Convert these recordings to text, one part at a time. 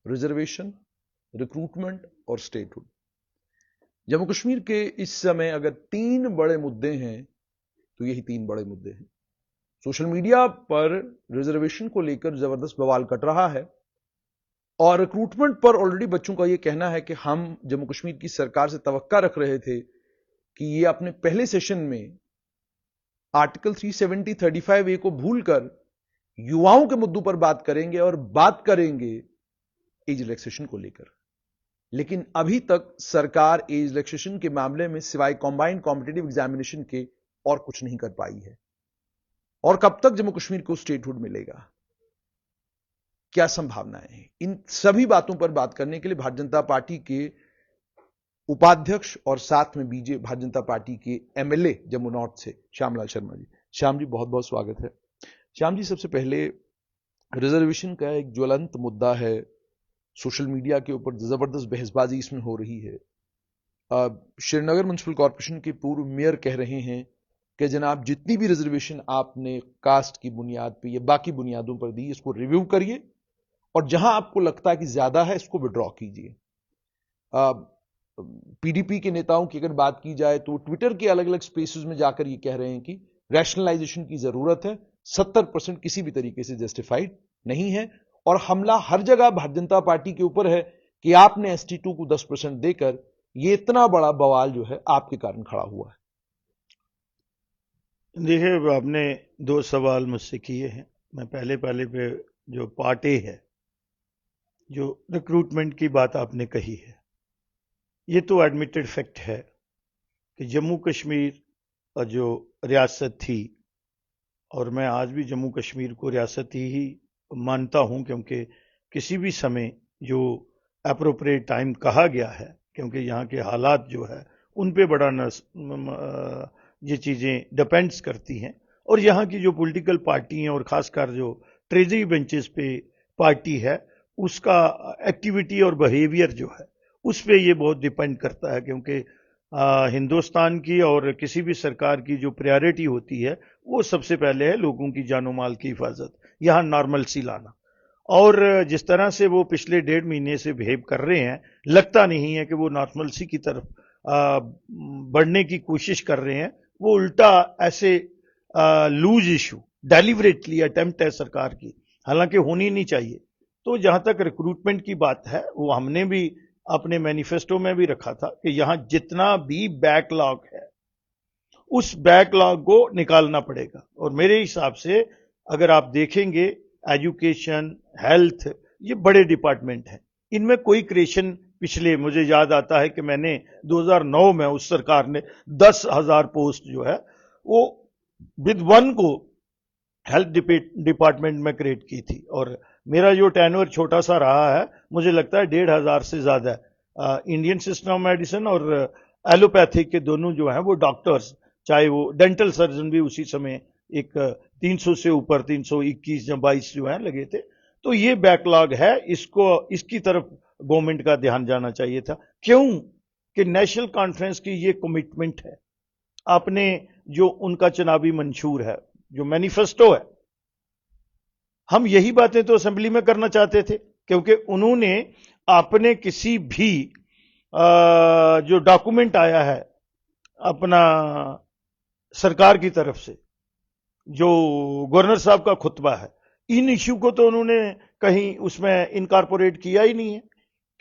Reservation, recruitment और statehood. Jammu Kashmir के इस समय अगर 3 बड़े मुद्दे हैं तो यही 3 बड़े मुद्दे हैं। सोशल मीडिया पर रिजर्वेशन को लेकर जबरदस्त बवाल कट रहा है और रिक्रूटमेंट पर ऑलरेडी बच्चों का यह कहना है कि हम जम्मू कश्मीर की सरकार से तवक्का रख रहे थे कि ये अपने पहले सेशन में आर्टिकल 370-35A को भूलकर युवाओं के मुद्दों पर बात करेंगे और बात करेंगे एज रिलैक्सेशन को लेकर। लेकिन अभी तक सरकार एज रिलैक्सेशन के मामले में सिवाय कॉम्बाइंड कॉम्पिटिटिव एग्जामिनेशन के और कुछ नहीं कर पाई है। और कब तक जम्मू कश्मीर को स्टेटहुड मिलेगा, क्या संभावनाएं हैं, इन सभी बातों पर बात करने के लिए भारतीय जनता पार्टी के उपाध्यक्ष और साथ में भारतीय जनता पार्टी के एमएलए जम्मू नॉर्थ से श्यामलाल शर्मा जी। श्याम जी, बहुत बहुत स्वागत है। श्याम जी, सबसे पहले रिजर्वेशन का एक ज्वलंत मुद्दा है, सोशल मीडिया के ऊपर जबरदस्त बहसबाजी इसमें हो रही है। श्रीनगर म्युनिसिपल कॉर्पोरेशन के पूर्व मेयर कह रहे हैं कि जनाब जितनी भी रिजर्वेशन आपने कास्ट की बुनियाद पर या बाकी बुनियादों पर दी, इसको रिव्यू करिए और जहां आपको लगता है कि ज्यादा है इसको विड्रॉ कीजिए। पीडीपी के नेताओं की अगर बात की जाए तो ट्विटर के अलग अलग स्पेसेस में जाकर ये कह रहे हैं कि रैशनलाइजेशन की जरूरत है, 70% किसी भी तरीके से जस्टिफाइड नहीं है और हमला हर जगह भारतीय जनता पार्टी के ऊपर है कि आपने ST2 को 10% देकर ये इतना बड़ा बवाल जो है आपके कारण खड़ा हुआ है। देखिए, आपने 2 सवाल मुझसे किए हैं। मैं पहले पे जो पार्ट ए है, जो रिक्रूटमेंट की बात आपने कही है, ये तो एडमिटेड फैक्ट है कि जम्मू कश्मीर जो रियासत थी, और मैं आज भी जम्मू कश्मीर को रियासत ही मानता हूं, क्योंकि किसी भी समय जो एप्रोप्रिएट टाइम कहा गया है, क्योंकि यहाँ के हालात जो है उन पे बड़ा ये चीज़ें डिपेंड्स करती हैं। और यहाँ की जो पॉलिटिकल पार्टी हैं और ख़ासकर जो ट्रेजरी बेंचेस पे पार्टी है, उसका एक्टिविटी और बिहेवियर जो है उस पर ये बहुत डिपेंड करता है, क्योंकि हिंदुस्तान की और किसी भी सरकार की जो प्रायोरिटी होती है वो सबसे पहले है लोगों की जानो माल की हिफाजत, यहाँ नॉर्मलसी लाना। और जिस तरह से वो पिछले 1.5 महीने से बिहेव कर रहे हैं, लगता नहीं है कि वो नॉर्मलसी की तरफ बढ़ने की कोशिश कर रहे हैं। वो उल्टा ऐसे लूज इशू डेलिबरेटली अटेम्प्ट है सरकार की, हालांकि होनी नहीं चाहिए। तो जहां तक रिक्रूटमेंट की बात है, वो हमने भी अपने मैनिफेस्टो में भी रखा था कि यहां जितना भी बैकलॉग है उस बैकलॉग को निकालना पड़ेगा। और मेरे हिसाब से अगर आप देखेंगे, एजुकेशन, हेल्थ, ये बड़े डिपार्टमेंट हैं, इनमें कोई क्रिएशन पिछले, मुझे याद आता है कि मैंने 2009 में उस सरकार ने 10,000 पोस्ट जो है वो विद वन को हेल्थ डिपार्टमेंट में क्रिएट की थी। और मेरा जो टेन्योर छोटा सा रहा है, मुझे लगता है 1,500 से ज्यादा इंडियन सिस्टम ऑफ मेडिसिन और एलोपैथिक के दोनों जो हैं वो डॉक्टर्स, चाहे वो डेंटल सर्जन भी उसी समय एक 300 से ऊपर 321 या 22 जो है लगे थे। तो ये बैकलॉग है, इसकी तरफ गवर्नमेंट का ध्यान जाना चाहिए था। क्यों कि नेशनल कॉन्फ्रेंस की ये कमिटमेंट है, आपने जो उनका चुनावी मंशूर है, जो मैनिफेस्टो है, हम यही बातें तो असेंबली में करना चाहते थे, क्योंकि उन्होंने आपने किसी भी जो डॉक्यूमेंट आया है अपना सरकार की तरफ से, जो गवर्नर साहब का खुतबा है, इन इश्यू को तो उन्होंने कहीं उसमें इनकॉर्पोरेट किया ही नहीं है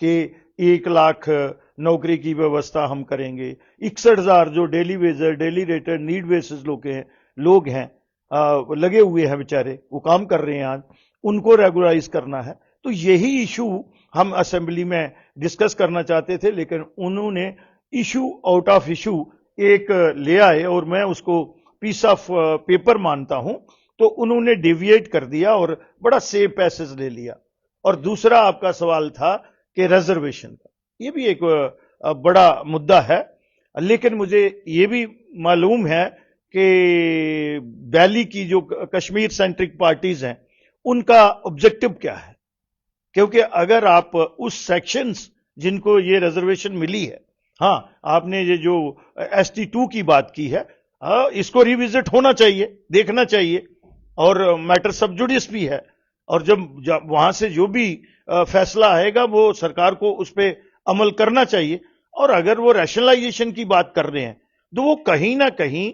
कि 1 लाख नौकरी की व्यवस्था हम करेंगे। 61,000 जो daily Vaser, daily rater, need basis लोग हैं लगे हुए हैं बेचारे, वो काम कर रहे हैं, आज उनको रेगुलराइज करना है। तो यही इशू हम असेंबली में डिस्कस करना चाहते थे, लेकिन उन्होंने इशू आउट ऑफ इशू एक ले आए और मैं उसको पीस ऑफ पेपर मानता हूं। तो उन्होंने डेविएट कर दिया और बड़ा सेफ पैसेज ले लिया। और दूसरा आपका सवाल था कि रिजर्वेशन का, ये भी एक बड़ा मुद्दा है, लेकिन मुझे ये भी मालूम है कि वैली की जो कश्मीर सेंट्रिक पार्टीज हैं उनका ऑब्जेक्टिव क्या है। क्योंकि अगर आप उस सेक्शंस जिनको ये रिजर्वेशन मिली है, हाँ आपने ये जो ST2 की बात की है, इसको रिविजिट होना चाहिए, देखना चाहिए, और मैटर सब जुडिस भी है और जब वहां से जो भी फैसला आएगा वो सरकार को उस पर अमल करना चाहिए। और अगर वो रैशनलाइजेशन की बात कर रहे हैं तो वो कहीं ना कहीं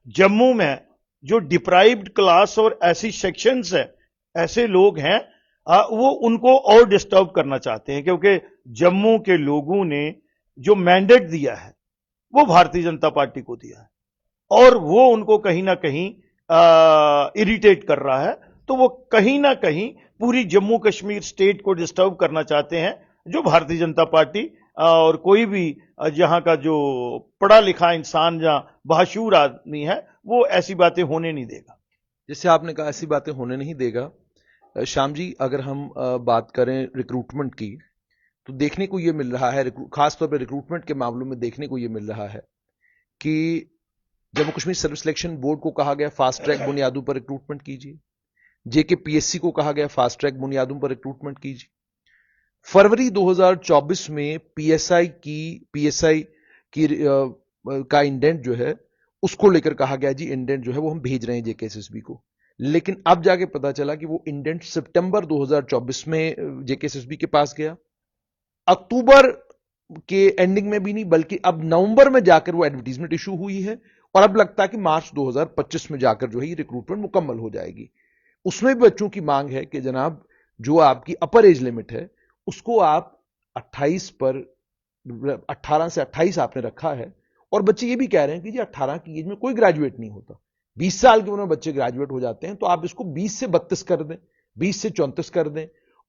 जम्मू में जो डिप्राइव्ड क्लास और ऐसी सेक्शंस है, ऐसे लोग हैं, वो उनको और डिस्टर्ब करना चाहते हैं, क्योंकि जम्मू के लोगों ने जो मैंडेट दिया है वो भारतीय जनता पार्टी को दिया है और वो उनको कहीं ना कहीं इरिटेट कर रहा है। तो वो कहीं ना कहीं पूरी जम्मू कश्मीर स्टेट को डिस्टर्ब करना चाहते हैं, जो भारतीय जनता पार्टी और कोई भी जहां का जो पढ़ा लिखा इंसान, जहां बाशूर आदमी है, वो ऐसी बातें होने नहीं देगा। जैसे आपने कहा ऐसी बातें होने नहीं देगा। श्याम जी, अगर हम बात करें रिक्रूटमेंट की, तो देखने को यह मिल रहा है, खासतौर पर रिक्रूटमेंट के मामलों में देखने को यह मिल रहा है कि Jammu Kashmir service selection board को कहा गया फास्ट ट्रैक बुनियादों पर रिक्रूटमेंट कीजिए, जेके पीएससी को कहा गया फास्ट ट्रैक बुनियादों पर रिक्रूटमेंट कीजिए। फरवरी 2024 में पीएसआई की का इंडेंट जो है उसको लेकर कहा गया जी इंडेंट जो है वो हम भेज रहे हैं जेकेएसएसबी को, लेकिन अब जाके पता चला कि वो इंडेंट सितंबर 2024 में जेकेएसएसबी के पास गया। अक्टूबर के एंडिंग में भी नहीं, बल्कि अब नवंबर में जाकर वो एडवर्टीजमेंट इशू हुई है और अब लगता है कि मार्च 2025 में जाकर जो है ये रिक्रूटमेंट मुकम्मल हो जाएगी। उसमें भी बच्चों की मांग है कि जनाब जो आपकी अपर एज लिमिट है उसको आप 28 पर 18 से 28 आपने रखा है, और बच्चे ये भी कह रहे हैं कि जी 18 की एज में कोई ग्रेजुएट नहीं होता, 20 साल की उम्र में बच्चे ग्रेजुएट हो जाते हैं, तो आप इसको 20 से 32 कर दें, 20 से 34 कर दें।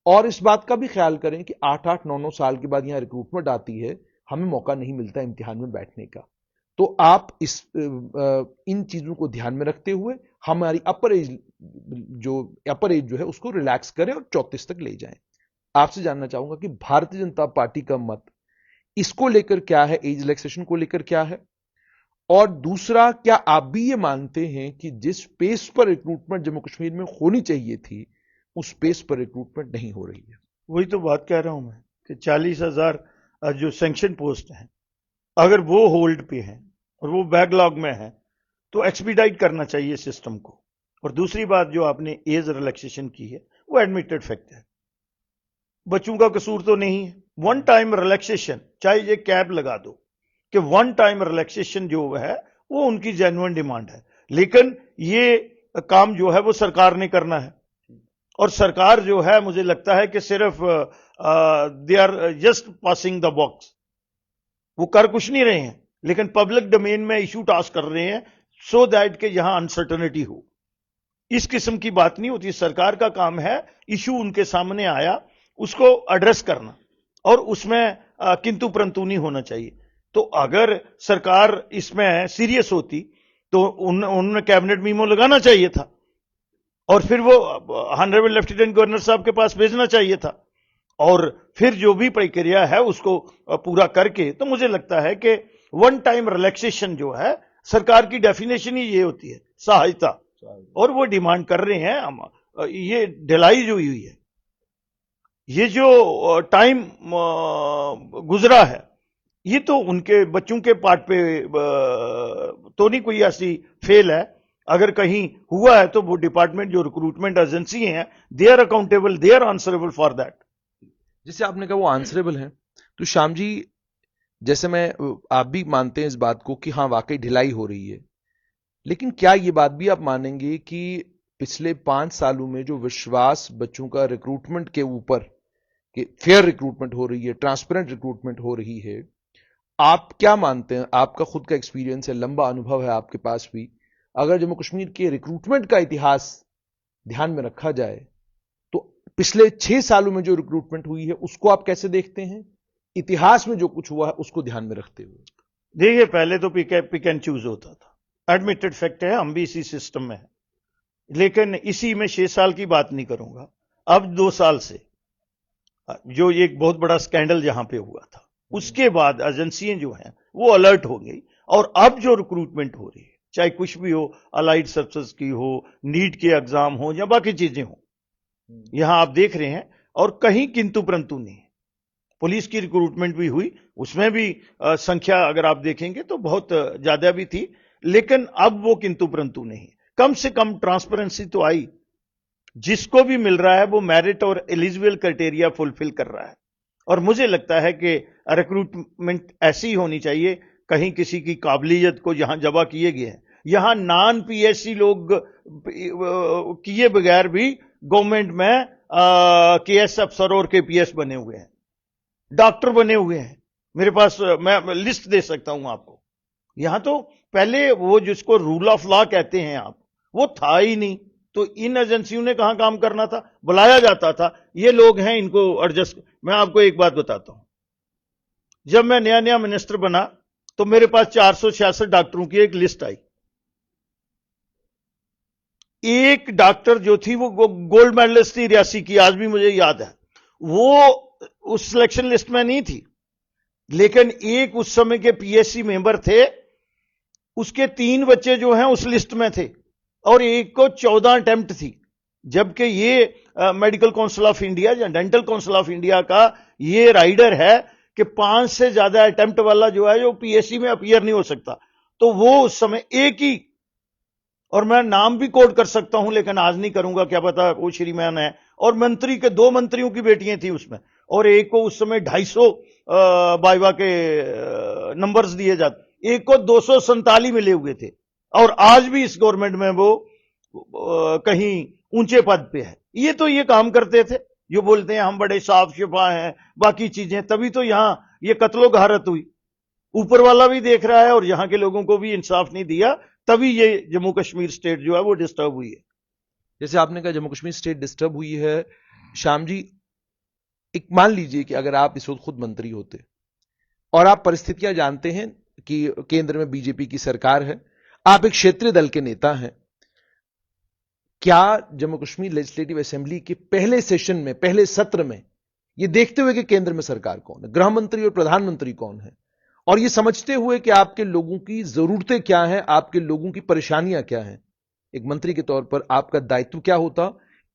और इस बात का भी ख्याल करें कि 8-8, 9-9 साल के बाद यहां रिक्रूटमेंट आती है, हमें मौका नहीं मिलता इम्तिहान में बैठने का। तो आप इन चीजों को ध्यान में रखते हुए हमारी अपर एज जो है उसको रिलैक्स करें और 34 तक ले जाएं। आपसे जानना चाहूंगा कि भारतीय जनता पार्टी का मत इसको लेकर क्या है, एज रिलैक्सेशन को लेकर क्या है, और दूसरा, क्या आप भी ये मानते हैं कि जिस पेस पर रिक्रूटमेंट जम्मू कश्मीर में होनी चाहिए थी उस पेस पर रिक्रूटमेंट नहीं हो रही है? वही तो बात कह रहा हूं मैं कि 40,000 जो सैंक्शन पोस्ट हैं, अगर वो होल्ड पे हैं और वो बैकलॉग में है तो एक्सपीडाइट करना चाहिए सिस्टम को। और दूसरी बात जो आपने एज रिलैक्सेशन की है वो एडमिटेड फैक्ट है, बच्चों का कसूर तो नहीं है। वन टाइम रिलैक्सेशन, चाहे ये कैब लगा दो कि वन टाइम रिलैक्सेशन जो है वो उनकी जेन्युइन डिमांड है, लेकिन ये काम जो है वो सरकार ने करना है। और सरकार जो है मुझे लगता है कि सिर्फ they are just passing the box, वो कर कुछ नहीं रहे हैं, लेकिन पब्लिक डोमेन में इशू टास्क कर रहे हैं सो दैट के यहां अनसर्टनिटी हो। इस किस्म की बात नहीं होती। सरकार का काम है इशू उनके सामने आया उसको एड्रेस करना, और उसमें किंतु परंतु नहीं होना चाहिए। तो अगर सरकार इसमें सीरियस होती तो उन्होंने कैबिनेट मीमो लगाना चाहिए था और फिर वो ऑनरेबल लेफ्टिनेंट गवर्नर साहब के पास भेजना चाहिए था, और फिर जो भी प्रक्रिया है उसको पूरा करके। तो मुझे लगता है कि वन टाइम रिलैक्सेशन जो है, सरकार की डेफिनेशन ही ये होती है, सहायता, और वो डिमांड कर रहे हैं। ये ढिलाई जो हुई है, ये जो टाइम गुजरा है, ये तो उनके बच्चों के पार्ट पे तो नहीं कोई ऐसी फेल है। अगर कहीं हुआ है तो वो डिपार्टमेंट जो रिक्रूटमेंट एजेंसी हैं, they are accountable, they are answerable for that. जैसे आपने कहा वो आंसरेबल हैं, तो श्याम जी, जैसे आप भी मानते हैं इस बात को कि हाँ वाकई ढिलाई हो रही है, लेकिन क्या ये बात भी आप मानेंगे कि पिछले 5 सालों में जो विश्वास बच्चों का रिक्रूटमेंट के ऊपर, कि फेयर रिक्रूटमेंट हो रही है, ट्रांसपेरेंट रिक्रूटमेंट हो रही है, आप क्या मानते हैं? आपका खुद का एक्सपीरियंस है, लंबा अनुभव है आपके पास भी, अगर जम्मू कश्मीर के रिक्रूटमेंट का इतिहास ध्यान में रखा जाए तो पिछले 6 सालों में जो रिक्रूटमेंट हुई है उसको आप कैसे देखते हैं, इतिहास में जो कुछ हुआ है उसको ध्यान में रखते हुए? देखिए, पहले तो पिक एंड चूज होता था, एडमिटेड फैक्ट है, हम भी इसी सिस्टम में हैं, लेकिन इसी में 6 साल की बात नहीं करूंगा, अब 2 साल से जो एक बहुत बड़ा स्कैंडल जहां पे हुआ था, उसके बाद एजेंसियां जो हैं वो अलर्ट हो गई, और अब जो रिक्रूटमेंट हो रही है, चाहे कुछ भी हो, अलाइड सर्विसेज की हो, नीट के एग्जाम हो या बाकी चीजें हो, यहां आप देख रहे हैं, और कहीं किंतु परंतु नहीं। पुलिस की रिक्रूटमेंट भी हुई, उसमें भी संख्या अगर आप देखेंगे तो बहुत ज्यादा भी थी, लेकिन अब वो किंतु परंतु नहीं। कम से कम ट्रांसपेरेंसी तो आई, जिसको भी मिल रहा है वो मेरिट और एलिजिबल क्राइटेरिया फुलफिल कर रहा है। और मुझे लगता है कि रिक्रूटमेंट ऐसी होनी चाहिए, कहीं किसी की काबिलियत को यहां जबा किए गए हैं। यहां नॉन पीएससी लोग किए बगैर भी गवर्नमेंट में केएस अफसर और केपीएस बने हुए हैं, डॉक्टर बने हुए हैं। मेरे पास मैं लिस्ट दे सकता हूं आपको। यहां तो पहले वो जिसको रूल ऑफ लॉ कहते हैं आप, वो था ही नहीं, तो इन एजेंसियों ने कहां काम करना था, बुलाया जाता था, ये लोग हैं इनको एडजस्ट। मैं आपको एक बात बताता हूं, जब मैं नया नया मिनिस्टर बना तो मेरे पास 466 डॉक्टरों की एक लिस्ट आई। एक डॉक्टर जो थी वो गोल्ड मेडलिस्ट थी रियासी की, आज भी मुझे याद है, वो उस सिलेक्शन लिस्ट में नहीं थी। लेकिन एक उस समय के पीएससी मेंबर थे, उसके 3 बच्चे जो हैं उस लिस्ट में थे, और एक को 14 अटेम्प्ट थी। जबकि ये मेडिकल काउंसिल ऑफ इंडिया या डेंटल काउंसिल ऑफ इंडिया का ये राइडर है कि 5 से ज्यादा अटेम्प्ट वाला जो है जो पीएससी में अपीयर नहीं हो सकता। तो वो उस समय एक ही, और मैं नाम भी कोट कर सकता हूं लेकिन आज नहीं करूंगा, क्या पता वो श्रीमान है, और मंत्री के 2 मंत्रियों की बेटियां थी उसमें, और एक को उस समय 250 वाइवा के नंबर्स दिए जाते, एक को 247 मिले हुए थे, और आज भी इस गवर्नमेंट में वो कहीं ऊंचे पद पे है। ये काम करते थे, जो बोलते हैं हम बड़े साफ शफा हैं, बाकी चीजें, तभी तो यहां ये कत्लो गहारत हुई। ऊपर वाला भी देख रहा है और यहां के लोगों को भी इंसाफ नहीं दिया, तभी ये जम्मू कश्मीर स्टेट जो है वो डिस्टर्ब हुई है। जैसे आपने कहा जम्मू कश्मीर स्टेट डिस्टर्ब हुई है, श्याम जी, एक मान लीजिए कि अगर आप इस वक्त खुद मंत्री होते और आप परिस्थितियां जानते हैं कि केंद्र में बीजेपी की सरकार है, आप एक क्षेत्रीय दल के नेता हैं, क्या जम्मू कश्मीर लेजिस्लेटिव असेंबली के पहले सेशन में, पहले सत्र में, यह देखते हुए कि केंद्र में सरकार कौन है, गृह मंत्री और प्रधानमंत्री कौन है, और यह समझते हुए कि आपके लोगों की जरूरतें क्या हैं, आपके लोगों की परेशानियां क्या हैं, एक मंत्री के तौर पर आपका दायित्व क्या होता,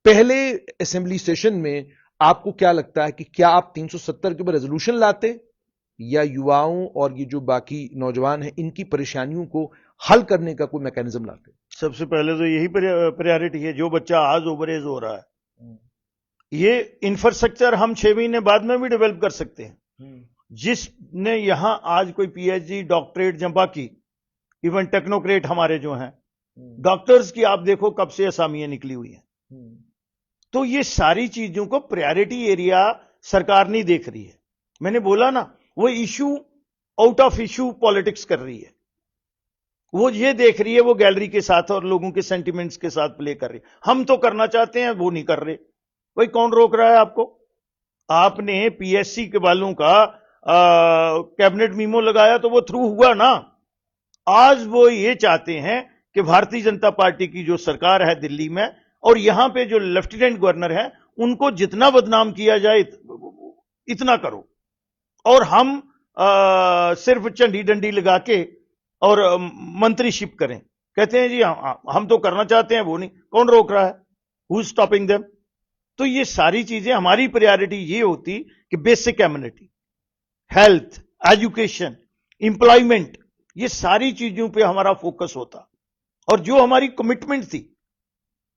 पहले असेंबली सेशन में आपको क्या लगता है कि क्या आप 370 के ऊपर रेजोल्यूशन लाते, या युवाओं और ये जो बाकी नौजवान हैं इनकी परेशानियों को हल करने का कोई मैकेनिज्म लाते? सबसे पहले तो यही प्रायोरिटी है। जो बच्चा आज ओवर एज हो रहा है, ये इंफ्रास्ट्रक्चर हम 6 महीने बाद में भी डेवलप कर सकते हैं। जिसने यहां आज कोई पीएचडी, डॉक्टरेट या बाकी इवन टेक्नोक्रेट हमारे जो हैं, डॉक्टर्स की आप देखो कब से असामियां निकली हुई हैं। तो ये सारी चीजों को प्रायोरिटी एरिया सरकार नहीं देख रही है। मैंने बोला ना, वो issue out of issue politics कर रही है। वो ये देख रही है, वो गैलरी के साथ और लोगों के सेंटिमेंट्स के साथ प्ले कर रही है। हम तो करना चाहते हैं, वो नहीं कर रहे। भाई कौन रोक रहा है आपको? आपने पीएससी के वालों का कैबिनेट मीमो लगाया तो वो थ्रू हुआ ना। आज वो ये चाहते हैं कि भारतीय जनता पार्टी की जो सरकार है दिल्ली में, और यहां पे जो लेफ्टिनेंट गवर्नर है, उनको जितना बदनाम किया जाए इतना करो, और हम सिर्फ झंडी डंडी लगा के और मंत्रीशिप करें। कहते हैं जी हम तो करना चाहते हैं, वो नहीं। कौन रोक रहा है? Who is stopping them? तो ये सारी चीजें, हमारी प्रायोरिटी ये होती कि basic amenity, health, education, employment, ये सारी चीजों पे हमारा फोकस होता। और जो हमारी कमिटमेंट थी,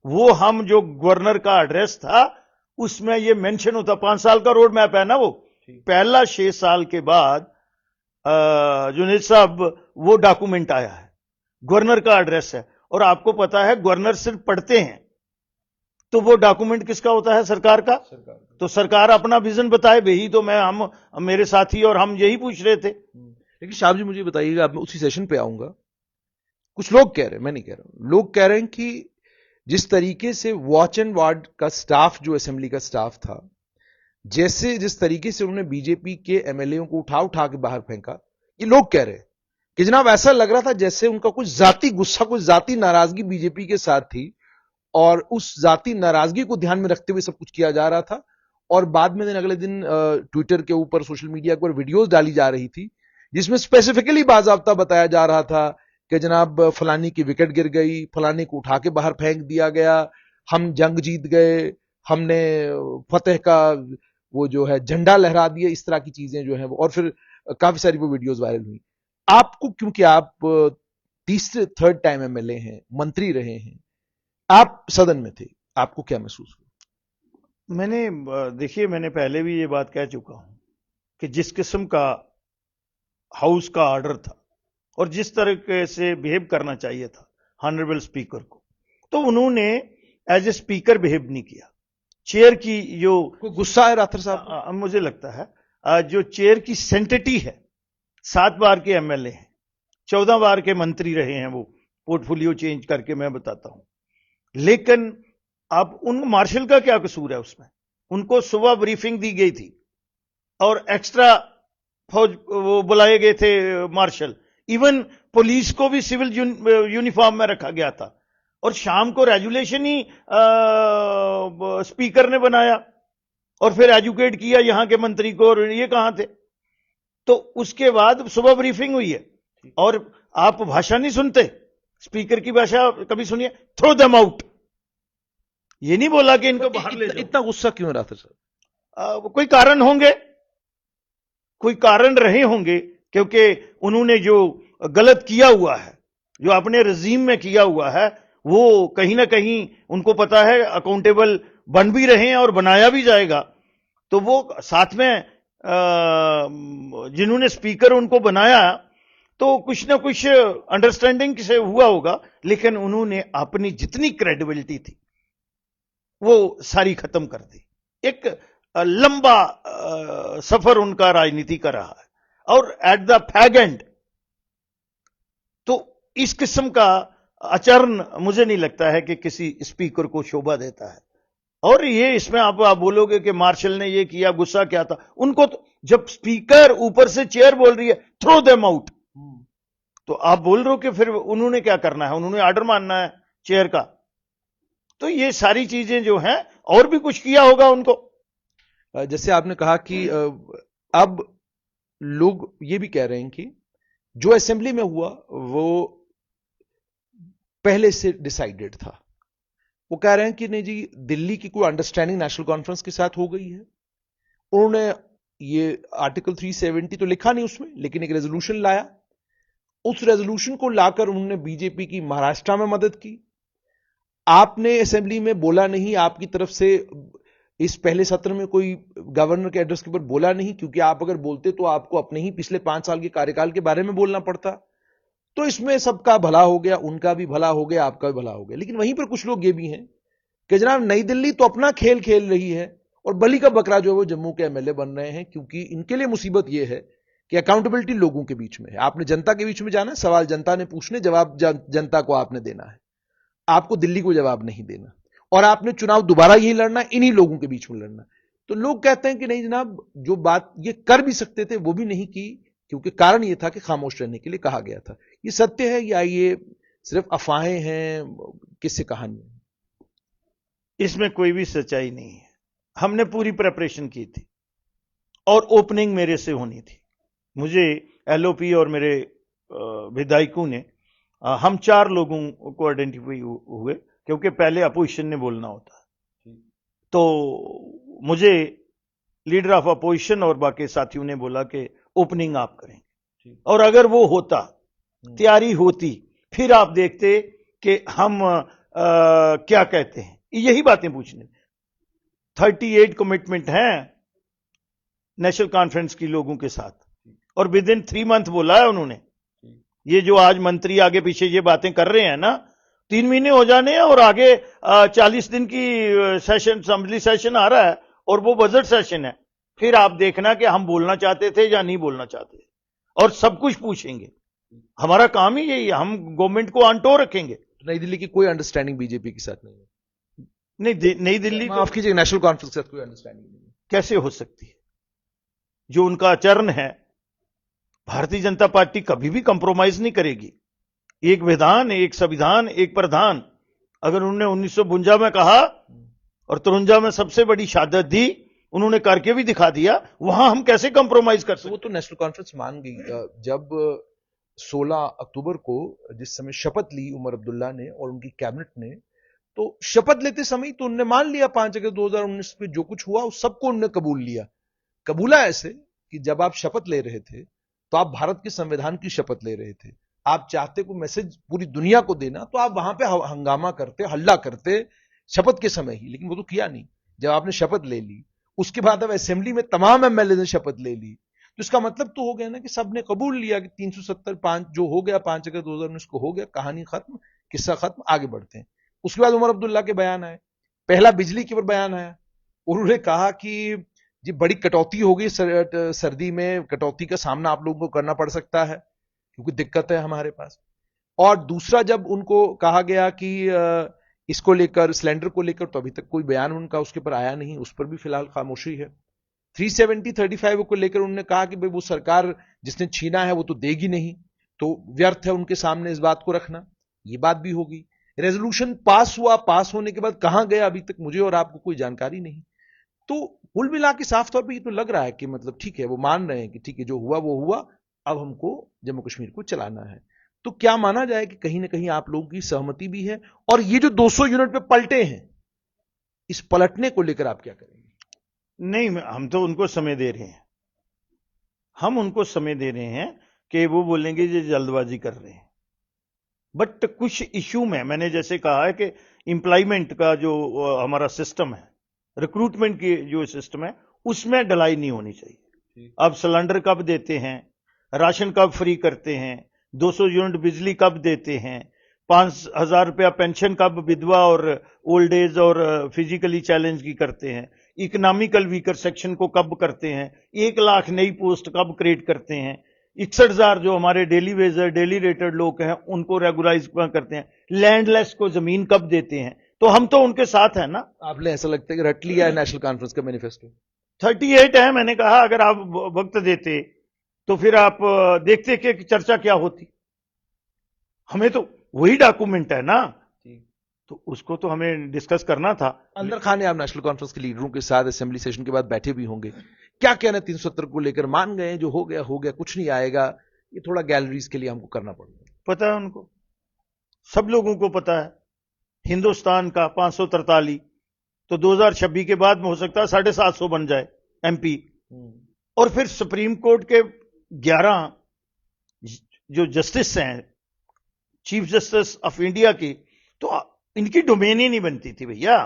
वो हम जो गवर्नर का एड्रेस था उसमें ये मेंशन होता। 5 साल का रोड मैप है ना, वो पहला 6 साल के बाद जुनेद साहब वो डॉक्यूमेंट आया है, गवर्नर का एड्रेस है। और आपको पता है गवर्नर सिर्फ पढ़ते हैं, तो वो डॉक्यूमेंट किसका होता है? सरकार का। तो सरकार अपना विजन बताए, वही तो हम मेरे साथी और हम यही पूछ रहे थे। लेकिन शाह जी मुझे बताइएगा, मैं उसी सेशन पे आऊंगा। कुछ लोग कह रहे हैं, मैं नहीं कह रहा हूं, लोग कह रहे हैं कि जिस तरीके से वॉच एंड वार्ड का स्टाफ, जो असेंबली का स्टाफ था, जिस तरीके से उन्होंने बीजेपी के एमएलए को उठा उठा के बाहर फेंका, ये लोग कह रहे हैं कि जनाब ऐसा लग रहा था जैसे उनका कुछ जाति गुस्सा, कुछ जाति नाराजगी बीजेपी के साथ थी, और उस जाति नाराजगी को ध्यान में रखते हुए सब कुछ किया जा रहा था। और बाद में अगले दिन ट्विटर के ऊपर, सोशल मीडिया पर वीडियोस डाली जा रही थी जिसमें स्पेसिफिकली बाज़ाब्ता बताया जा रहा था कि जनाब फलानी की विकेट गिर गई, फलानी को उठा के बाहर फेंक दिया गया, हम जंग जीत गए, हमने फतेह का वो जो है झंडा लहरा दिया, इस तरह की चीजें जो है वो, और फिर काफी सारी वो वीडियोस वायरल हुई। आपको, क्योंकि आप तीसरे 3rd टाइम एमएलए हैं, मंत्री रहे हैं, आप सदन में थे, आपको क्या महसूस हुआ? देखिए, मैंने पहले भी ये बात कह चुका हूं कि जिस किस्म का हाउस का ऑर्डर था और जिस तरीके से बिहेव करना चाहिए था ऑनरेबल स्पीकर को, तो उन्होंने एज ए स्पीकर बिहेव नहीं किया। चेयर की जो कोई गुस्सा है राठौर साहब? मुझे लगता है जो चेयर की सेंटिटी है, 7 बार के एमएलए हैं, 14 बार के मंत्री रहे हैं, वो पोर्टफोलियो चेंज करके, मैं बताता हूं। लेकिन अब उन मार्शल का क्या कसूर है उसमें? उनको सुबह ब्रीफिंग दी गई थी और एक्स्ट्रा फौज वो बुलाए गए थे मार्शल, इवन पुलिस को भी सिविल यूनिफॉर्म में रखा गया था, और शाम को रेजुलेशन ही स्पीकर ने बनाया और फिर एजुकेट किया यहां के मंत्री को, और ये कहां थे? तो उसके बाद सुबह ब्रीफिंग हुई है और आप भाषा नहीं सुनते, स्पीकर की भाषा कभी सुनिए, थ्रो देम आउट। ये नहीं बोला कि इनको बाहर ले जाओ। इतना गुस्सा क्यों है राठौर साहब? कोई कारण होंगे, कोई कारण रहे होंगे, क्योंकि उन्होंने जो गलत किया हुआ है, जो अपने रजीम में किया हुआ है, वो कहीं ना कहीं उनको पता है अकाउंटेबल बन भी रहे हैं और बनाया भी जाएगा। तो वो साथ में जिन्होंने स्पीकर उनको बनाया, तो कुछ ना कुछ अंडरस्टैंडिंग से हुआ होगा, लेकिन उन्होंने अपनी जितनी क्रेडिबिलिटी थी वो सारी खत्म कर दी। एक लंबा सफर उनका राजनीति का रहा है, और एट द फैग एंड तो इस किस्म का आचरण मुझे नहीं लगता है कि किसी स्पीकर को शोभा देता है। और ये इसमें आप बोलोगे कि मार्शल ने ये किया, गुस्सा क्या था उनको? तो जब स्पीकर ऊपर से चेयर बोल रही है थ्रो देम आउट, तो आप बोल रहे हो कि फिर उन्होंने क्या करना है? उन्होंने ऑर्डर मानना है चेयर का। तो ये सारी चीजें जो हैं, और भी कुछ किया होगा उनको। जैसे आपने कहा कि अब लोग ये भी कह रहे हैं कि जो असेंबली में हुआ वो पहले से डिसाइडेड था। वो कह रहे हैं कि नहीं जी, दिल्ली की कोई अंडरस्टैंडिंग नेशनल कॉन्फ्रेंस के साथ हो गई है। उन्होंने ये आर्टिकल 370 तो लिखा नहीं उसमें, लेकिन एक रेजोल्यूशन लाया। उस रेजोल्यूशन को लाकर उन्होंने बीजेपी की महाराष्ट्र में मदद की। आपने असेंबली में बोला नहीं, आपकी तरफ से इस पहले सत्र में कोई गवर्नर के एड्रेस के ऊपर बोला नहीं, क्योंकि आप अगर बोलते तो आपको अपने ही पिछले 5 साल के कार्यकाल के बारे में बोलना पड़ता। तो इसमें सबका भला हो गया, उनका भी भला हो गया, आपका भी भला हो गया। लेकिन वहीं पर कुछ लोग ये भी हैं कि जनाब नई दिल्ली तो अपना खेल खेल रही है और बलि का बकरा जो है वो जम्मू के एमएलए बन रहे हैं, क्योंकि इनके लिए मुसीबत यह है कि अकाउंटेबिलिटी लोगों के बीच में है। आपने जनता के बीच में जाना है, सवाल जनता ने पूछने, जवाब जनता को आपने देना है। आपको दिल्ली को जवाब नहीं देना, और आपने चुनाव दोबारा यही लड़ना, इन्हीं लोगों के बीच में लड़ना। तो लोग कहते हैं कि नहीं जनाब, जो बात ये कर भी सकते थे वो भी नहीं की, क्योंकि कारण ये था कि खामोश रहने के लिए कहा गया था। ये सत्य है या ये सिर्फ अफवाहें हैं, किससे कहानी है? इसमें कोई भी सच्चाई नहीं है। हमने पूरी प्रिपरेशन की थी और ओपनिंग मेरे से होनी थी। मुझे एलओपी और मेरे विधायकों ने, हम 4 लोगों को आइडेंटिफाई हुए, क्योंकि पहले अपोजिशन ने बोलना होता है। तो मुझे लीडर ऑफ अपोजिशन और बाकी साथियों ने बोला कि ओपनिंग आप करेंगे, और अगर वो होता, तैयारी होती, फिर आप देखते कि हम क्या कहते हैं। यही बातें पूछने 38 कमिटमेंट हैं नेशनल कॉन्फ्रेंस की लोगों के साथ, और विद इन 3 मंथ बोला है उन्होंने। ये जो आज मंत्री आगे पीछे ये बातें कर रहे हैं ना, 3 महीने हो जाने हैं और आगे 40 दिन की सेशन, असेंबली सेशन आ रहा है, और वो बजट सेशन है। फिर आप देखना कि हम बोलना चाहते थे या नहीं बोलना चाहते, और सब कुछ पूछेंगे। हमारा काम ही यही है, हम गवर्नमेंट को ऑन टो रखेंगे। नई दिल्ली की कोई अंडरस्टैंडिंग बीजेपी के साथ नहीं है? नहीं, नई दिल्ली, माफ कीजिए, नेशनल कॉन्फ्रेंस के साथ कोई अंडरस्टैंडिंग नहीं है। कैसे हो सकती है? जो उनका आचरण है, भारतीय जनता पार्टी कभी भी कंप्रोमाइज नहीं करेगी। एक विधान, एक संविधान, एक प्रधान, अगर उन्होंने 1952 में कहा और 53 में सबसे बड़ी शहादत दी, उन्होंने करके भी दिखा दिया, वहां हम कैसे कंप्रोमाइज कर सकते? वो तो नेशनल कॉन्फ्रेंस मान गई। जब 16 अक्टूबर को जिस समय शपथ ली उमर अब्दुल्ला ने और उनकी कैबिनेट ने, तो शपथ लेते समय तो उन्होंने मान लिया 5 अगस्त 2019 में जो कुछ हुआ उस सबको उन्होंने कबूल लिया। कबूला ऐसे कि जब आप शपथ ले रहे थे तो आप भारत के संविधान की शपथ ले रहे थे। आप चाहते को मैसेज पूरी दुनिया को देना, तो आप वहां पे हंगामा करते, हल्ला करते, शपथ के समय ही, लेकिन वो तो किया नहीं। जब आपने शपथ ले ली, उसके बाद अब असेंबली में तमाम एमएलए ने शपथ ले ली, तो इसका मतलब तो हो गया ना कि सबने कबूल लिया कि 370 जो हो गया 5 अगस्त 2019 को हो गया, कहानी खत्म, किस्सा खत्म, आगे बढ़ते हैं। उसके बाद उमर अब्दुल्ला के बयान आए। पहला बिजली के ऊपर बयान आया, उन्होंने कहा कि जी बड़ी कटौती होगी, सर्दी में कटौती का सामना आप लोगों को करना पड़ सकता है क्योंकि दिक्कत है हमारे पास। और दूसरा, जब उनको कहा गया कि इसको लेकर, सिलेंडर को लेकर, तो अभी तक कोई बयान उनका उसके ऊपर आया नहीं, उस पर भी फिलहाल खामोशी है। 370-35 को लेकर उन्होंने कहा कि भाई वो सरकार जिसने छीना है वो तो देगी नहीं, तो व्यर्थ है उनके सामने इस बात को रखना। ये बात भी होगी। रेजोल्यूशन पास हुआ, पास होने के बाद कहां गया अभी तक मुझे और आपको कोई जानकारी नहीं। तो कुल मिला के साफ तौर पे ये तो लग रहा है कि मतलब ठीक है, वो मान रहे हैं कि ठीक है जो हुआ वो हुआ, अब हमको जम्मू कश्मीर को चलाना है। तो क्या माना जाए कि कहीं ना कहीं आप लोगों की सहमति भी है, और ये जो 200 यूनिट पे पलटे हैं, इस पलटने को लेकर आप क्या करेंगे? नहीं, हम तो उनको समय दे रहे हैं, हम उनको समय दे रहे हैं कि वो बोलेंगे ये जल्दबाजी कर रहे हैं। बट कुछ इश्यू में मैंने जैसे कहा है कि एम्प्लॉयमेंट का जो हमारा सिस्टम है, रिक्रूटमेंट की जो सिस्टम है, उसमें ढलाई नहीं होनी चाहिए। अब सिलेंडर कब देते हैं, राशन कब फ्री करते हैं, 200 यूनिट बिजली कब देते हैं, 5,000 रुपया पेंशन कब विधवा और ओल्ड एज और फिजिकली चैलेंज की करते हैं, इकोनॉमिकल वीकर सेक्शन को कब करते हैं, 1 लाख नई पोस्ट कब क्रिएट करते हैं, 61,000 जो हमारे डेली वेजर डेली रेटेड लोग हैं उनको रेगुलाइज करते हैं, लैंडलेस को जमीन कब देते हैं। तो हम तो उनके साथ हैं ना। आपने ऐसा लगता है कि रट लिया है नेशनल कॉन्फ्रेंस का मैनिफेस्टो? 38 है, मैंने कहा अगर आप वक्त देते तो फिर आप देखते कि चर्चा क्या होती। हमें तो वही डॉक्यूमेंट है ना, तो उसको तो हमें डिस्कस करना था। अंदर खाने आप नेशनल कॉन्फ्रेंस के लीडरों के साथ असेंबली सेशन के बाद बैठे भी होंगे, क्या कहना 370 को लेकर? मान गए जो हो गया, कुछ नहीं आएगा, ये थोड़ा गैलरीज के लिए हमको करना पड़ेगा? पता है उनको, सब लोगों को पता है। हिंदुस्तान का 543, तो 2026 के बाद में हो सकता है 750 बन जाए एमपी। और फिर सुप्रीम कोर्ट के 11 जो जस्टिस हैं, चीफ जस्टिस ऑफ इंडिया की, तो इनकी डोमेन ही नहीं बनती थी भैया।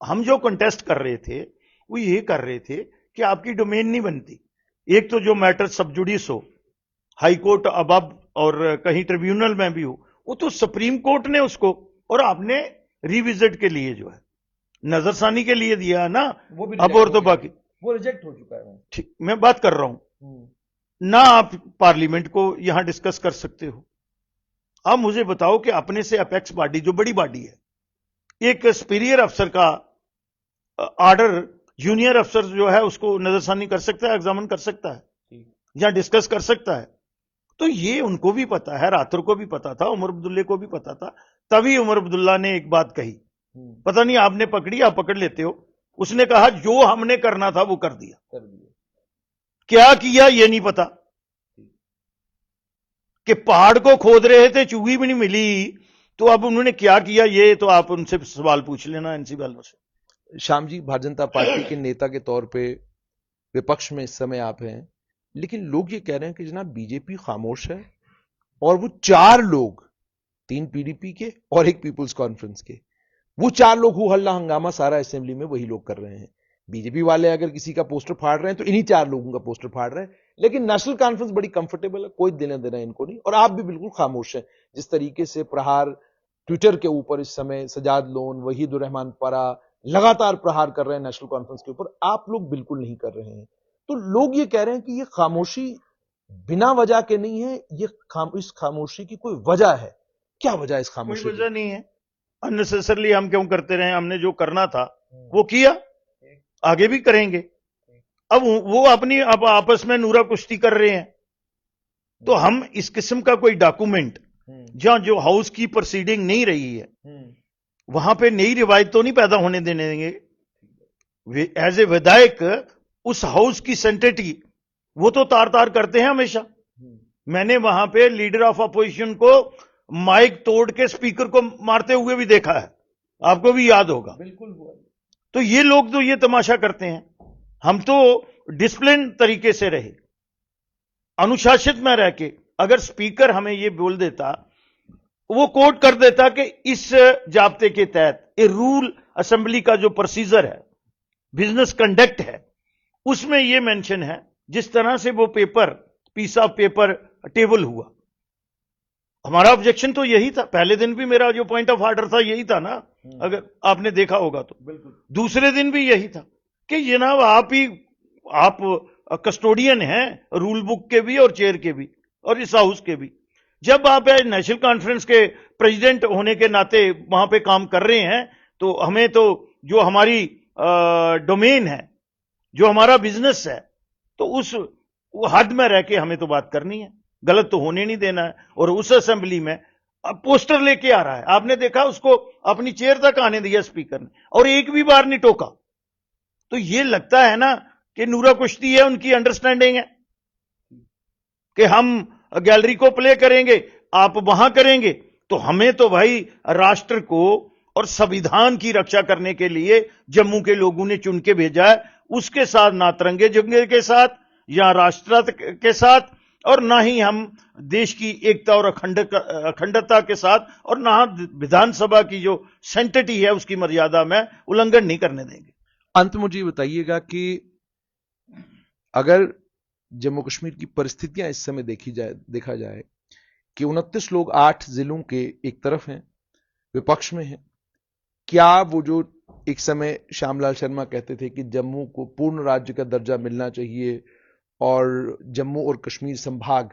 हम जो कंटेस्ट कर रहे थे वो ये कर रहे थे कि आपकी डोमेन नहीं बनती। एक तो जो मैटर सब जुडिस हो, हाई कोर्ट अब और कहीं ट्रिब्यूनल में भी हो, वो तो सुप्रीम कोर्ट ने उसको, और आपने रिविजिट के लिए जो है नजरसानी के लिए दिया है ना, वो भी अब और तो बाकी वो रिजेक्ट हो चुका है। ठीक, मैं बात कर रहा हूं ना, आप पार्लियामेंट को यहां डिस्कस कर सकते हो। अब मुझे बताओ कि अपने से अपेक्स बॉडी जो बड़ी बॉडी है, एक सुपीरियर अफसर का ऑर्डर जूनियर अफसर जो है उसको नजरसानी कर सकता है, एग्जामिन कर सकता है या डिस्कस कर सकता है। तो ये उनको भी पता है, राठौर को भी पता था, उमर अब्दुल्ला को भी पता था। तभी उमर अब्दुल्ला ने एक बात कही, पता नहीं आपने पकड़ी, आप पकड़ लेते हो। उसने कहा जो हमने करना था वो कर दिया। क्या किया ये नहीं पता, कि पहाड़ को खोद रहे थे, चूही भी नहीं मिली, तो अब उन्होंने क्या किया ये तो आप उनसे सवाल पूछ लेना एनसी वालों से। श्याम जी, भारतीय जनता पार्टी के नेता के तौर पे विपक्ष में इस समय आप हैं, लेकिन लोग ये कह रहे हैं कि जनाब बीजेपी खामोश है, और वो 4 लोग, 3 पीडीपी के और 1 पीपुल्स कॉन्फ्रेंस के, वो 4 लोग हो हल्ला हंगामा सारा असेंबली में वही लोग कर रहे हैं। बीजेपी वाले अगर किसी का पोस्टर फाड़ रहे हैं तो इन्हीं 4 लोगों का पोस्टर फाड़ रहे हैं, लेकिन नेशनल कॉन्फ्रेंस बड़ी कंफर्टेबल है, कोई देना देना इनको नहीं, और आप भी बिल्कुल खामोश हैं। जिस तरीके से प्रहार ट्विटर के ऊपर इस समय सजाद लोन, वहीदुर रहमान परा लगातार प्रहार कर रहे हैं नेशनल कॉन्फ्रेंस के ऊपर, आप लोग बिल्कुल नहीं कर रहे हैं। तो लोग ये कह रहे हैं कि ये खामोशी बिना वजह के नहीं है, ये इस खामोशी की कोई वजह है। क्या वजह है इस खामोशी? कोई वजह नहीं है, अननेसेसरली हम क्यों करते रहे? हमने जो करना था वो किया, आगे भी करेंगे। अब वो अपनी अब आपस में नूरा कुश्ती कर रहे हैं, तो हम इस किस्म का कोई डॉक्यूमेंट जहां जो हाउस की प्रोसीडिंग नहीं रही है वहां पे नई रिवायत तो नहीं पैदा होने देने देंगे। एज ए विधायक उस हाउस की सेंटिटी वो तो तार तार करते हैं हमेशा। मैंने वहां पे लीडर ऑफ अपोजिशन को माइक तोड़ के स्पीकर को मारते हुए भी देखा है, आपको भी याद होगा। बिल्कुल हुआ। तो ये लोग तो ये तमाशा करते हैं। हम तो डिसिप्लिन तरीके से रहे, अनुशासित में रह के। अगर स्पीकर हमें ये बोल देता, वो कोट कर देता कि इस जाब्ते के तहत ए रूल असेंबली का जो प्रोसीजर है, बिजनेस कंडक्ट है, उसमें ये मेंशन है जिस तरह से वो paper, piece of paper table हुआ। हमारा ऑब्जेक्शन तो यही था, पहले दिन भी मेरा जो पॉइंट ऑफ ऑर्डर था यही था ना, अगर आपने देखा होगा तो। दूसरे दिन भी यही था कि जनाब आप कस्टोडियन हैं रूल बुक के भी और चेयर के भी और इस हाउस के भी। जब आप नेशनल कॉन्फ्रेंस के प्रेसिडेंट होने के नाते वहां पे काम कर रहे हैं, तो हमें तो जो हमारी डोमेन है, जो हमारा बिजनेस है, तो उस हद में रह के हमें तो बात करनी है, गलत तो होने नहीं देना है। और उस असेंबली में पोस्टर लेके आ रहा है, आपने देखा उसको अपनी चेयर तक आने दिया स्पीकर ने और एक भी बार नहीं टोका। तो ये लगता है ना कि नूरा कुश्ती है, उनकी अंडरस्टैंडिंग है कि हम गैलरी को प्ले करेंगे, आप वहां करेंगे। तो हमें तो भाई राष्ट्र को और संविधान की रक्षा करने के लिए जम्मू के लोगों ने चुन के भेजा है, उसके साथ ना तिरंगे झंडे के साथ या राष्ट्र के साथ, और ना ही हम देश की एकता और अखंडता के साथ, और ना विधानसभा की जो सेंटिटी है उसकी मर्यादा में उल्लंघन नहीं करने देंगे। अंत मुझे ये बताइएगा कि अगर जम्मू कश्मीर की परिस्थितियां इस समय देखा जाए कि 29 लोग 8 जिलों के एक तरफ हैं, विपक्ष में हैं, क्या वो जो एक समय श्यामलाल शर्मा कहते थे कि जम्मू को पूर्ण राज्य का दर्जा मिलना चाहिए और जम्मू और कश्मीर संभाग,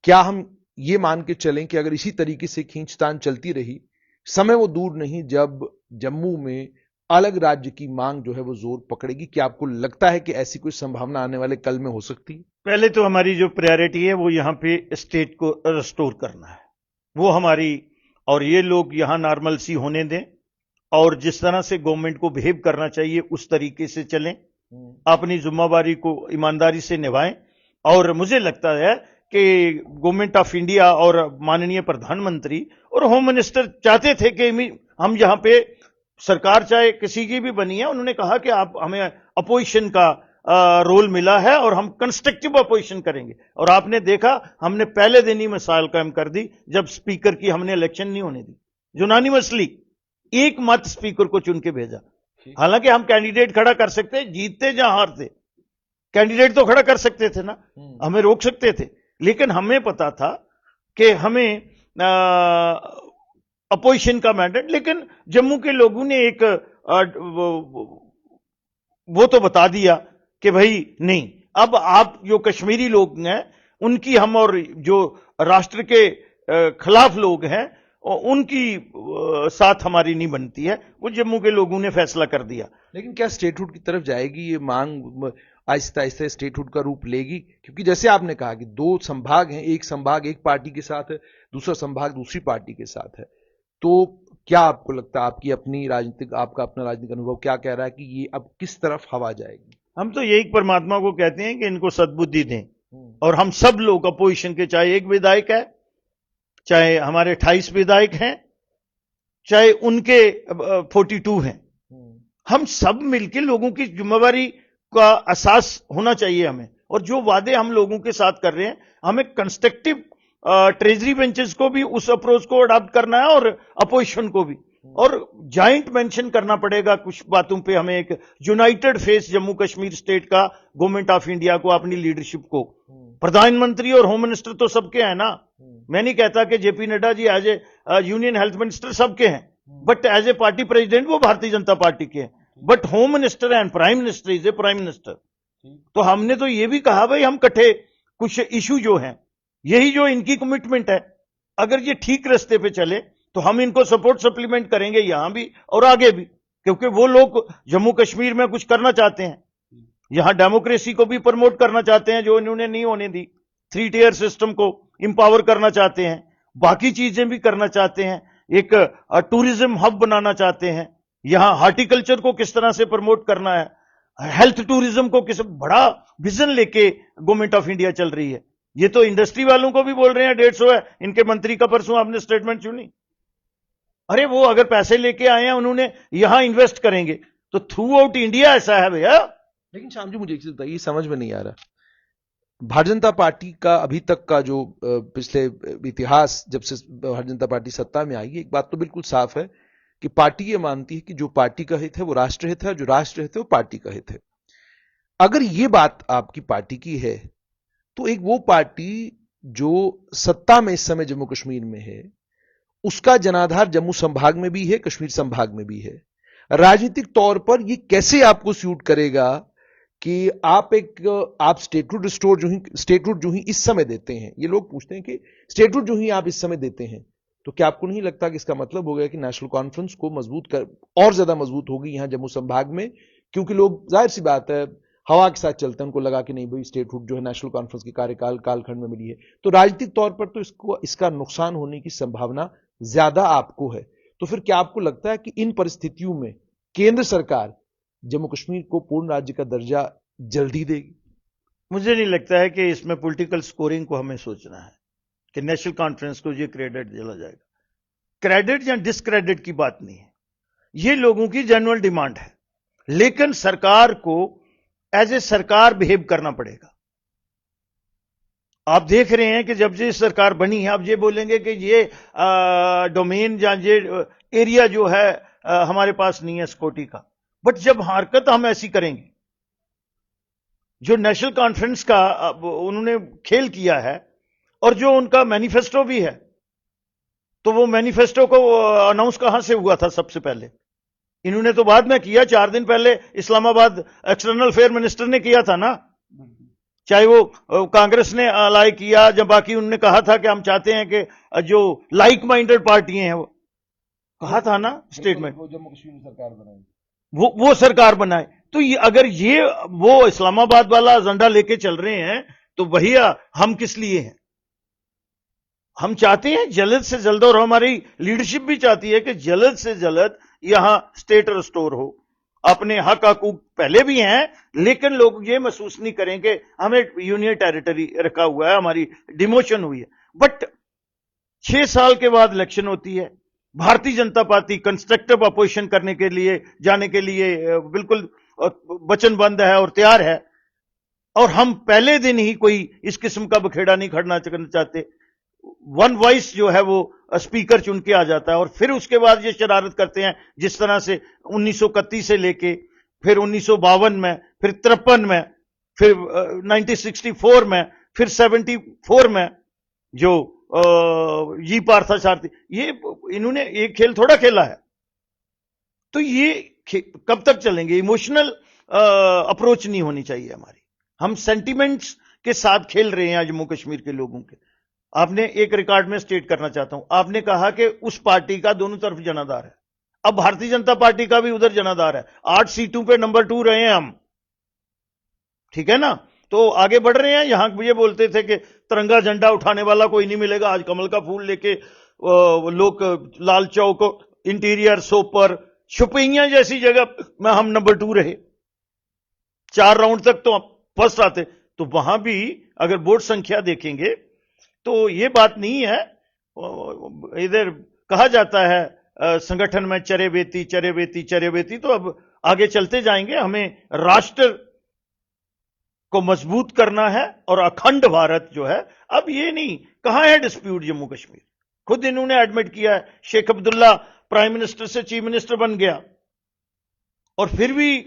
क्या हम ये मान के चलें कि अगर इसी तरीके से खींचतान चलती रही, समय वो दूर नहीं जब जम्मू में अलग राज्य की मांग जो है वो जोर पकड़ेगी? क्या आपको लगता है कि ऐसी कोई संभावना आने वाले कल में हो सकती है? पहले तो हमारी जो प्रायोरिटी है वो यहां पे स्टेट को रिस्टोर करना है, वो हमारी, और ये लोग यहां नॉर्मल सी होने दें और जिस तरह से गवर्नमेंट को बिहेव करना चाहिए उस तरीके से चलें, अपनी जिम्मेदारी को ईमानदारी से निभाएं। और मुझे लगता है कि गवर्नमेंट ऑफ इंडिया और माननीय प्रधानमंत्री और होम मिनिस्टर चाहते थे कि हम यहां पे सरकार चाहे किसी की भी बनी है, उन्होंने कहा कि आप हमें अपोजिशन का रोल मिला है और हम कंस्ट्रक्टिव अपोजिशन करेंगे। और आपने देखा हमने पहले दिन ही मिसाल कायम कर दी जब स्पीकर की हमने इलेक्शन नहीं होने दी, यूनानिमसली एक मत स्पीकर को चुन के भेजा। हालांकि हम कैंडिडेट खड़ा कर सकते, जीतते या हारते, कैंडिडेट तो खड़ा कर सकते थे ना, हमें रोक सकते थे, लेकिन हमें पता था कि हमें अपोजिशन का मैंडेट। लेकिन जम्मू के लोगों ने एक वो तो बता दिया कि भाई नहीं, अब आप जो कश्मीरी लोग हैं उनकी हम, और जो राष्ट्र के खिलाफ लोग हैं उनकी साथ हमारी नहीं बनती है, वो जम्मू के लोगों ने फैसला कर दिया। लेकिन क्या स्टेटहुड की तरफ जाएगी ये मांग, आहिस्ता आहिस्ता स्टेटहुड का रूप लेगी? क्योंकि जैसे आपने कहा कि 2 संभाग हैं, एक संभाग एक पार्टी के साथ है, दूसरा संभाग दूसरी पार्टी के साथ है, तो क्या आपको लगता है, आपकी अपनी राजनीतिक, आपका अपना राजनीतिक अनुभव क्या कह रहा है कि ये अब किस तरफ हवा जाएगी? हम तो यही परमात्मा को कहते हैं कि इनको सद्बुद्धि दें, और हम सब लोग अपोजिशन के, चाहे एक विधायक है, चाहे हमारे 28 विधायक हैं, चाहे उनके 42 हैं, हम सब मिलकर लोगों की जिम्मेवारी का एहसास होना चाहिए हमें। और जो वादे हम लोगों के साथ कर रहे हैं, हमें कंस्ट्रक्टिव ट्रेजरी बेंचेस को भी उस अप्रोच को अडॉप्ट करना है और अपोजिशन को भी, और जॉइंट मेंशन करना पड़ेगा कुछ बातों पे। हमें एक United face Jammu Kashmir state का गवर्नमेंट ऑफ इंडिया को, अपनी लीडरशिप को, प्रधानमंत्री और होम मिनिस्टर तो सबके हैं ना, मैं नहीं कहता कि JP Nadda ji as a union health minister सबके हैं, but as a party president वो भारतीय जनता पार्टी के हैं, but home minister and prime minister is a prime minister. तो हमने तो ये भी कहा भाई हम इकट्ठे कुछ इशू जो हैं, यही जो इनकी कमिटमेंट है, अगर ये ठीक रास्ते पे चले तो हम इनको सपोर्ट सप्लीमेंट करेंगे यहां भी और आगे भी, क्योंकि वो लोग जम्मू कश्मीर में कुछ करना चाहते हैं, यहां डेमोक्रेसी को भी प्रमोट करना चाहते हैं जो इन्होंने नहीं होने दी, 3 टियर सिस्टम को इंपावर करना चाहते हैं, बाकी चीजें भी करना चाहते हैं, एक टूरिज्म हब बनाना चाहते हैं, यहां हॉर्टिकल्चर को किस तरह से प्रमोट करना है, हेल्थ टूरिज्म को किस बड़ा विजन लेके गवर्नमेंट ऑफ इंडिया चल रही है। ये तो इंडस्ट्री वालों को भी बोल रहे हैं 150 है, इनके मंत्री का परसों आपने स्टेटमेंट सुनी, अरे वो अगर पैसे लेके आए हैं उन्होंने यहां इन्वेस्ट करेंगे, तो थ्रू आउट इंडिया ऐसा है भैया। लेकिन श्याम जी मुझे एक चीज बताइए, समझ में नहीं आ रहा, भारतीय जनता पार्टी का अभी तक का जो पिछले इतिहास, जब से भारतीय जनता पार्टी सत्ता में आई है, एक बात तो बिल्कुल साफ है कि पार्टी ये मानती है कि जो पार्टी का हित है वो राष्ट्र हित है, जो राष्ट्र हित है वो पार्टी का हित है। अगर ये बात आपकी पार्टी की है तो एक वो पार्टी जो सत्ता में इस समय जम्मू कश्मीर में है, उसका जनाधार जम्मू संभाग में भी है, कश्मीर संभाग में भी है। राजनीतिक तौर पर ये कैसे आपको सूट करेगा कि आप स्टेटहुड जो ही इस समय देते हैं, ये लोग पूछते हैं कि स्टेटहुड जो ही आप इस समय देते हैं, तो क्या आपको नहीं लगता कि इसका मतलब हो गया कि नेशनल कॉन्फ्रेंस को और ज्यादा मजबूत होगी यहां जम्मू संभाग में? क्योंकि लोग, जाहिर सी बात है, हवा के साथ चलते हैं, उनको लगा कि नहीं भाई स्टेटहुड जो है नेशनल कॉन्फ्रेंस के कालखंड में मिली है, तो राजनीतिक तौर पर तो इसका नुकसान होने की संभावना ज्यादा आपको है। तो फिर क्या आपको लगता है कि इन परिस्थितियों में केंद्र सरकार जम्मू कश्मीर को पूर्ण राज्य का दर्जा जल्दी देगी? मुझे नहीं लगता है कि इसमें पॉलिटिकल स्कोरिंग को हमें सोचना है कि नेशनल कॉन्फ्रेंस को ये क्रेडिट दिया जाएगा। क्रेडिट या डिसक्रेडिट की बात नहीं है, ये लोगों की जनरल डिमांड है, लेकिन सरकार को एज ए सरकार बिहेव करना पड़ेगा। आप देख रहे हैं कि जब से सरकार बनी है, आप ये बोलेंगे कि ये डोमेन या ये एरिया जो है हमारे पास नहीं है सिक्योरिटी का, बट जब हरकत हम ऐसी करेंगे, जो नेशनल कॉन्फ्रेंस का उन्होंने खेल किया है और जो उनका मैनिफेस्टो भी है, तो वो मैनिफेस्टो को अनाउंस कहां से हुआ था? सबसे पहले इन्होंने तो बाद में किया, 4 दिन पहले इस्लामाबाद एक्सटर्नल अफेयर मिनिस्टर ने किया था ना, चाहे वो कांग्रेस ने अलाई किया, जब बाकी उन्होंने कहा था कि हम चाहते हैं कि जो लाइक माइंडेड पार्टी हैं, वो कहा था ना स्टेटमेंट, वो जम्मू कश्मीर सरकार बनाई, वो सरकार बनाए। तो अगर ये वो इस्लामाबाद वाला एजेंडा लेके चल रहे हैं, तो भैया हम किस लिए हैं? हम चाहते हैं जल्द से जल्द, और हमारी लीडरशिप भी चाहती है कि जल्द से जल्द यहां स्टेट रिस्टोर हो। अपने हक हकूक पहले भी हैं, लेकिन लोग ये महसूस नहीं करें कि हमें यूनियन टेरिटरी रखा हुआ है, हमारी डिमोशन हुई है। बट 6 साल के बाद इलेक्शन होती है, भारतीय जनता पार्टी कंस्ट्रक्टिव अपोजिशन करने के लिए, जाने के लिए बिल्कुल वचनबद्ध है और तैयार है, और हम पहले दिन ही कोई इस किस्म का बखेड़ा नहीं करना चाहते। वन वॉइस जो है वो स्पीकर चुन के आ जाता है, और फिर उसके बाद ये शरारत करते हैं जिस तरह से 1931 से लेके फिर 1952 में, फिर 53 में, फिर 1964 में, फिर 74 में जो जी पार्थासारथी, ये इन्होंने एक खेल थोड़ा खेला है। तो ये कब तक चलेंगे? इमोशनल अप्रोच नहीं होनी चाहिए हमारी। हम सेंटिमेंट्स के साथ खेल रहे हैं जम्मू कश्मीर के लोगों के। आपने एक रिकॉर्ड में स्टेट करना चाहता हूं, आपने कहा कि उस पार्टी का दोनों तरफ जनाधार है, अब भारतीय जनता पार्टी का भी उधर जनाधार है। 8 सीटों पे नंबर 2 रहे हैं हम, ठीक है ना? तो आगे बढ़ रहे हैं। यहां ये बोलते थे कि तिरंगा झंडा उठाने वाला कोई नहीं मिलेगा, आज कमल का फूल लेके लोग लाल चौक, इंटीरियर, सोपर, शुपिंगियां जैसी जगह में हम नंबर 2 रहे। 4 राउंड तक तो फर्स्ट आते। तो वहां भी अगर वोट संख्या देखेंगे तो ये बात नहीं है। इधर कहा जाता है संगठन में चरेवेती चरेवेती चरेवेती, तो अब आगे चलते जाएंगे। हमें राष्ट्र को मजबूत करना है और अखंड भारत जो है, अब ये नहीं, कहां है डिस्प्यूट जम्मू कश्मीर? खुद इन्होंने एडमिट किया है, शेख अब्दुल्ला प्राइम मिनिस्टर से चीफ मिनिस्टर बन गया, और फिर भी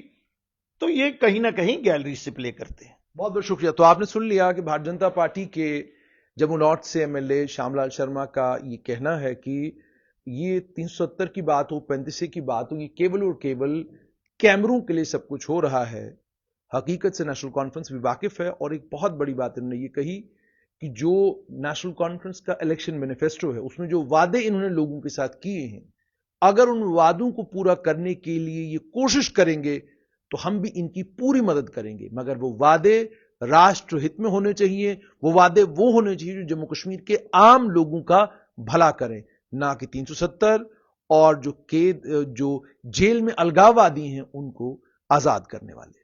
तो ये कहीं ना कहीं गैलरी से प्ले करते हैं। बहुत बहुत शुक्रिया। तो आपने सुन लिया कि भारतीय जनता पार्टी के जम्मू नॉर्थ से एमएलए श्यामलाल शर्मा का ये कहना है कि ये 370 की बात हो, 35 की बात हो, ये केवल और केवल कैमरों के लिए सब कुछ हो रहा है। हकीकत से नेशनल कॉन्फ्रेंस भी वाकिफ है। और एक बहुत बड़ी बात इन्होंने ये कही कि जो नेशनल कॉन्फ्रेंस का इलेक्शन मैनिफेस्टो है, उसमें जो वादे इन्होंने लोगों के साथ किए हैं, अगर उन वादों को पूरा करने के लिए ये कोशिश करेंगे तो हम भी इनकी पूरी मदद करेंगे, मगर वो वादे राष्ट्र हित में होने चाहिए। वो वादे वो होने चाहिए जो जम्मू कश्मीर के आम लोगों का भला करें, ना कि 370 और जो जेल में अलगाववादी हैं उनको आजाद करने वाले।